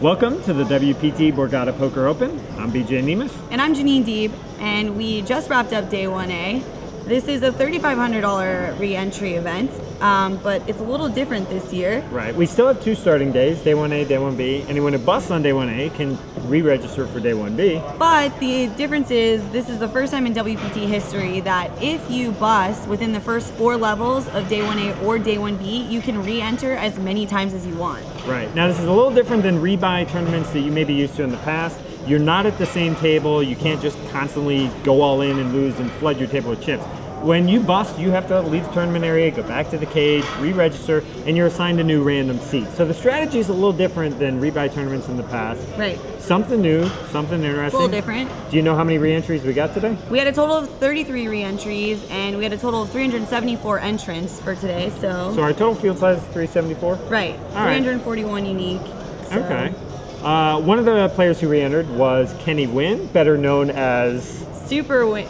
Welcome to the WPT Borgata Poker Open. I'm BJ Nemeth. And I'm Jeanine Deeb, and we just wrapped up day 1A. This is a $3,500 re-entry event, but it's a little different this year. Right, we still have two starting days, day 1A, day 1B. Anyone who busts on day 1A can re-register for day 1B. But the difference is, this is the first time in WPT history that if you bust within the first 4 levels of day 1A or day 1B, you can re-enter as many times as you want. Right, now this is a little different than rebuy tournaments that you may be used to in the past. You're not at the same table. You can't just constantly go all in and lose and flood your table with chips. When you bust, you have to leave the tournament area, go back to the cage, re-register, and you're assigned a new random seat. So the strategy is a little different than rebuy tournaments in the past. Right. Something new, something interesting. A little different. Do you know how many re-entries we got today? We had a total of 33 re-entries, and we had a total of 374 entrants for today. So our total field size is 374? Right. All right. 341 unique. So. Okay. One of the players who re-entered was Kenny Wynn, better known as... Super Win.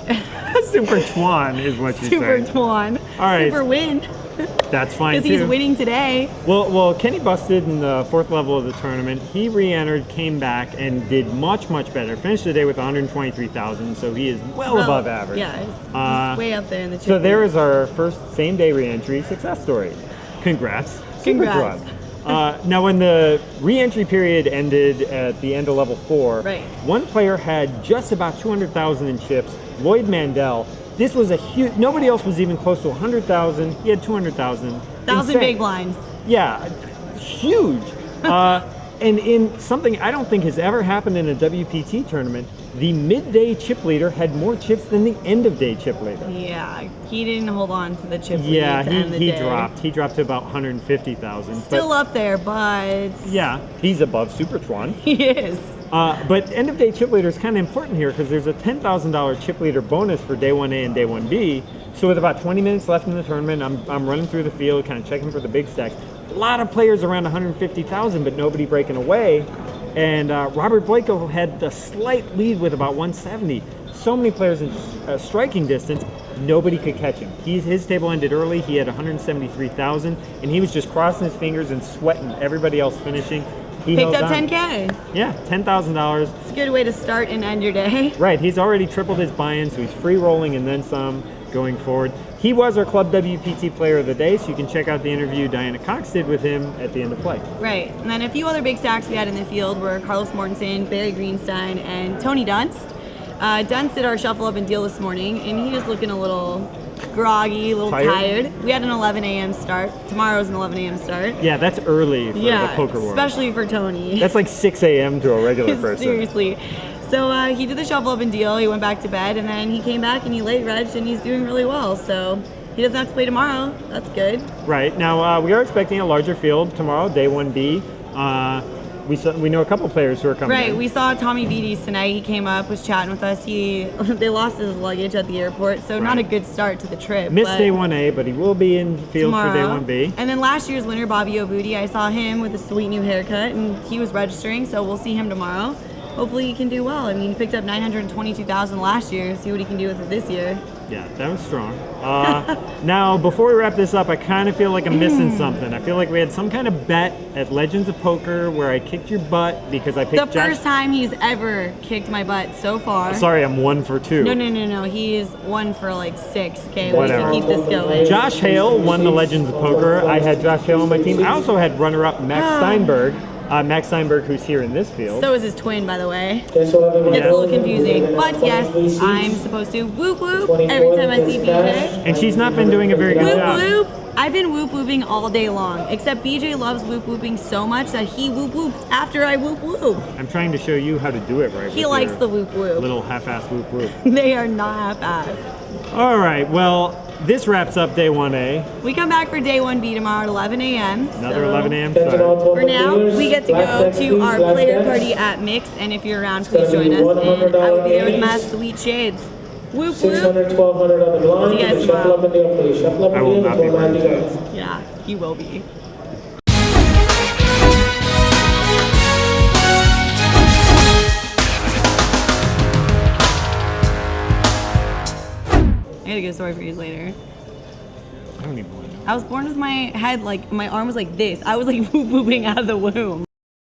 Super Tuan is what you say. Super Tuan. All right. Super Win. That's fine too. Because he's winning today. Well, Kenny busted in the 4th level of the tournament. He re-entered, came back, and did much better. Finished the day with 123,000, so he is well above average. Yeah, he's way up there in the chip. So there is our first same-day re-entry success story. Congrats. Congrats. Now, when the re-entry period ended at the end of level 4, right. One player had just about 200,000 in chips, Lloyd Mandel. This was a huge, nobody else was even close to 100,000. He had 200,000. 1,000 big blinds. Yeah, huge. And in something I don't think has ever happened in a WPT tournament, the midday chip leader had more chips than the end of day chip leader. Yeah, he didn't hold on to the chip lead Yeah, to end the day. dropped. He dropped to about 150,000. Still up there, but... Yeah, he's above Super Tuan. He is. But end of day chip leader is kind of important here because there's a $10,000 chip leader bonus for day 1A and day 1B. So with about 20 minutes left in the tournament, I'm running through the field, kind of checking for the big stacks. A lot of players around 150,000, but nobody breaking away. And Robert Blako had the slight lead with about 170. So many players in striking distance, nobody could catch him. His table ended early. He had 173,000, and he was just crossing his fingers and sweating everybody else finishing. He picked up $10K. Yeah, $10,000. It's a good way to start and end your day. Right, he's already tripled his buy-in, so he's free rolling and then some going forward. He was our Club WPT Player of the Day, so you can check out the interview Diana Cox did with him at the end of play. Right, and then a few other big stacks we had in the field were Carlos Mortensen, Barry Greenstein, and Tony Dunst. Dunst did our shuffle up and deal this morning, and he was looking a little groggy, a little tired. We had an 11 a.m. start. Tomorrow's an 11 a.m. start. Yeah, that's early for the poker world. Especially for Tony. That's like 6 a.m. to a regular person. Seriously. So he did the shuffle up and deal. He went back to bed, and then he came back and he late regged, and he's doing really well. So he doesn't have to play tomorrow. That's good. Right. Now, we are expecting a larger field tomorrow, day 1B. We know a couple players who are coming in. We saw Tommy Vides tonight. He came up, was chatting with us. They lost his luggage at the airport, so not a good start to the trip. Missed day 1A, but he will be in field tomorrow. For day 1B. And then last year's winner, Bobby Obuti, I saw him with a sweet new haircut, and he was registering, so we'll see him tomorrow. Hopefully he can do well. I mean, he picked up 922,000 last year. See what he can do with it this year. Yeah, that was strong. Now, before we wrap this up, I kind of feel like I'm missing something. I feel like we had some kind of bet at Legends of Poker where I kicked your butt because I picked the first time he's ever kicked my butt so far. Sorry, I'm 1 for 2. No. He is 1 for like 6. Okay, whatever. We can keep this going. Josh Hale won the Legends of Poker. I had Josh Hale on my team. I also had runner-up Max Steinberg. Max Steinberg, who's here in this field. So is his twin, by the way. It's a little confusing. But yes, I'm supposed to whoop whoop every time I see BJ. And she's not been doing a very good job. Whoop whoop. I've been whoop whooping all day long, except BJ loves whoop whooping so much that he whoop whoops after I whoop whoop. I'm trying to show you how to do it right. He likes the whoop whoop. Little half-ass whoop whoop. They are not half-ass. All right, well, this wraps up day 1A. We come back for day 1B tomorrow at 11 a.m. Another 11 a.m. start. For now, we get to go to our player party at Mix, and if you're around, please join us. And I will be there with my sweet shades. Whoop whoop. 600, 1,200 on the blind. See you guys Shuffle up and deal, please. Shuffle up I and will deal not be before wearing hand you shades. go. Yeah, he will be. I got a good story for you later. I don't even want to know. I was born with my head, like, my arm was like this. I was like whoop whooping out of the womb.